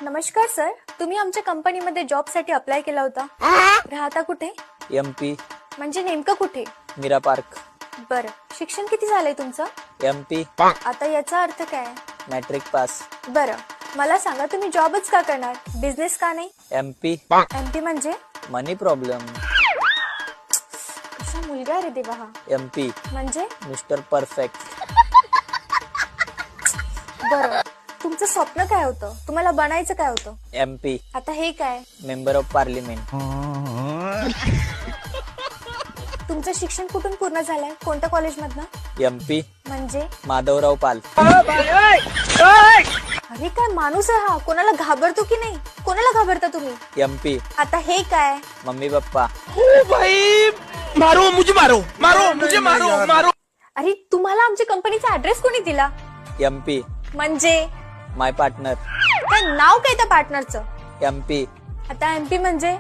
नमस्कार सर, तुम्ही आमच्या कंपनीमध्ये जॉब साठी अप्लाय केला होता. राहता कुठे? MP म्हणजे नेमकं कुठे? मीरा पार्क. बरं, शिक्षण किती झालंय तुमचं? MP आता याचा अर्थ काय? Matric pass. बरं, मला सांगा तुम्ही जॉबच का करणार, बिझनेस का नाही? MP एमपी म्हणजे? मनी प्रॉब्लेम. कशा मुलगा रे देवा हा. MP म्हणजे? Mister perfect. बरं, तुमचं स्वप्न काय होतं, तुम्हाला बनायचं काय होतं? MP आता हे काय? Member of parliament. तुमचं शिक्षण कुठून पूर्ण झालंय, कोणत्या कॉलेजमधनं? MP म्हणजे? माधवराव पाल. अरे काय माणूस आहे हा, कोणाला घाबरतो की नाही? कोणाला घाबरता तुम्ही? MP आता हे काय? Mummy papa. भाई मारो मुझे मारो मारो मुझे मारो मारो. अरे तुम्हाला आमच्या कंपनीचा ऍड्रेस कोणी दिला? MP म्हणजे? माय पार्टनर. काय नाव काय त्या पार्टनरचं? MP आता एमपी म्हणजे?